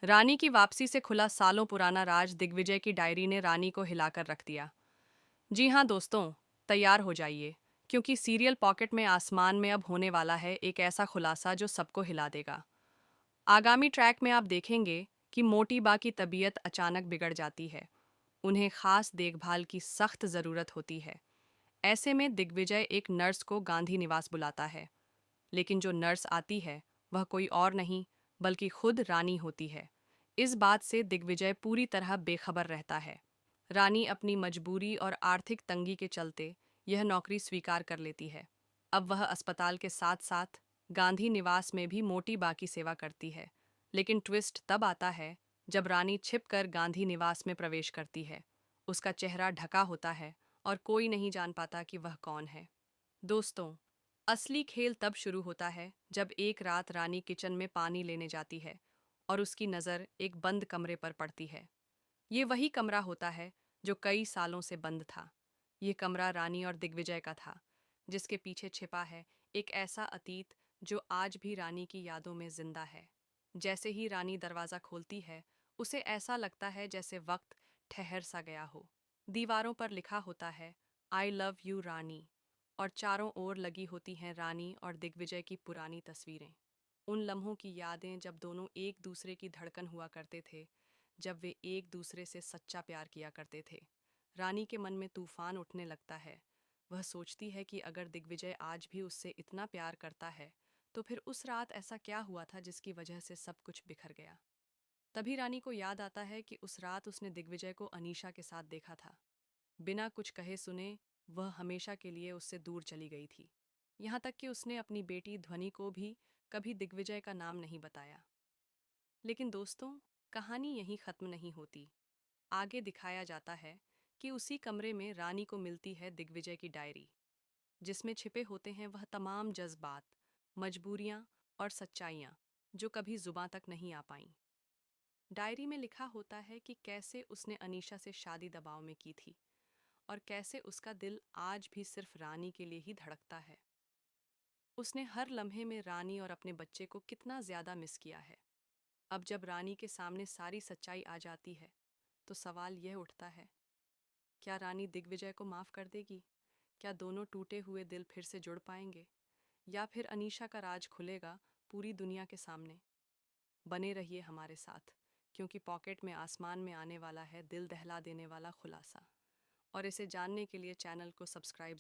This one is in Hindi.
रानी की वापसी से खुला सालों पुराना राज दिग्विजय की डायरी ने रानी को हिलाकर रख दिया। जी हाँ दोस्तों, तैयार हो जाइए, क्योंकि सीरियल पॉकेट में आसमान में अब होने वाला है एक ऐसा खुलासा जो सबको हिला देगा। आगामी ट्रैक में आप देखेंगे कि मोटी बा की तबीयत अचानक बिगड़ जाती है। उन्हें खास देखभाल की सख्त ज़रूरत होती है। ऐसे में दिग्विजय एक नर्स को गांधी निवास बुलाता है, लेकिन जो नर्स आती है वह कोई और नहीं बल्कि खुद रानी होती है। इस बात से दिग्विजय पूरी तरह बेखबर रहता है। रानी अपनी मजबूरी और आर्थिक तंगी के चलते यह नौकरी स्वीकार कर लेती है। अब वह अस्पताल के साथ साथ गांधी निवास में भी मोटी बा की सेवा करती है। लेकिन ट्विस्ट तब आता है जब रानी छिपकर गांधी निवास में प्रवेश करती है। उसका चेहरा ढका होता है और कोई नहीं जान पाता कि वह कौन है। दोस्तों, असली खेल तब शुरू होता है जब एक रात रानी किचन में पानी लेने जाती है और उसकी नज़र एक बंद कमरे पर पड़ती है। ये वही कमरा होता है जो कई सालों से बंद था। ये कमरा रानी और दिग्विजय का था, जिसके पीछे छिपा है एक ऐसा अतीत जो आज भी रानी की यादों में जिंदा है। जैसे ही रानी दरवाज़ा खोलती है, उसे ऐसा लगता है जैसे वक्त ठहर सा गया हो। दीवारों पर लिखा होता है, आई लव यू रानी, और चारों ओर लगी होती हैं रानी और दिग्विजय की पुरानी तस्वीरें। उन लम्हों की यादें जब दोनों एक दूसरे की धड़कन हुआ करते थे, जब वे एक दूसरे से सच्चा प्यार किया करते थे। रानी के मन में तूफान उठने लगता है। वह सोचती है कि अगर दिग्विजय आज भी उससे इतना प्यार करता है, तो फिर उस रात ऐसा क्या हुआ था जिसकी वजह से सब कुछ बिखर गया। तभी रानी को याद आता है कि उस रात उसने दिग्विजय को अनीशा के साथ देखा था। बिना कुछ कहे सुने वह हमेशा के लिए उससे दूर चली गई थी। यहाँ तक कि उसने अपनी बेटी ध्वनि को भी कभी दिग्विजय का नाम नहीं बताया। लेकिन दोस्तों, कहानी यहीं खत्म नहीं होती। आगे दिखाया जाता है कि उसी कमरे में रानी को मिलती है दिग्विजय की डायरी, जिसमें छिपे होते हैं वह तमाम जज्बात, मजबूरियां और सच्चाइयां जो कभी जुबां तक नहीं आ पाईं। डायरी में लिखा होता है कि कैसे उसने अनीशा से शादी दबाव में की थी और कैसे उसका दिल आज भी सिर्फ रानी के लिए ही धड़कता है। उसने हर लम्हे में रानी और अपने बच्चे को कितना ज्यादा मिस किया है। अब जब रानी के सामने सारी सच्चाई आ जाती है, तो सवाल यह उठता है, क्या रानी दिग्विजय को माफ कर देगी? क्या दोनों टूटे हुए दिल फिर से जुड़ पाएंगे? या फिर अनीशा का राज खुलेगा पूरी दुनिया के सामने? बने रहिए हमारे साथ, क्योंकि पॉकेट में आसमान में आने वाला है दिल दहला देने वाला खुलासा। और इसे जानने के लिए चैनल को सब्सक्राइब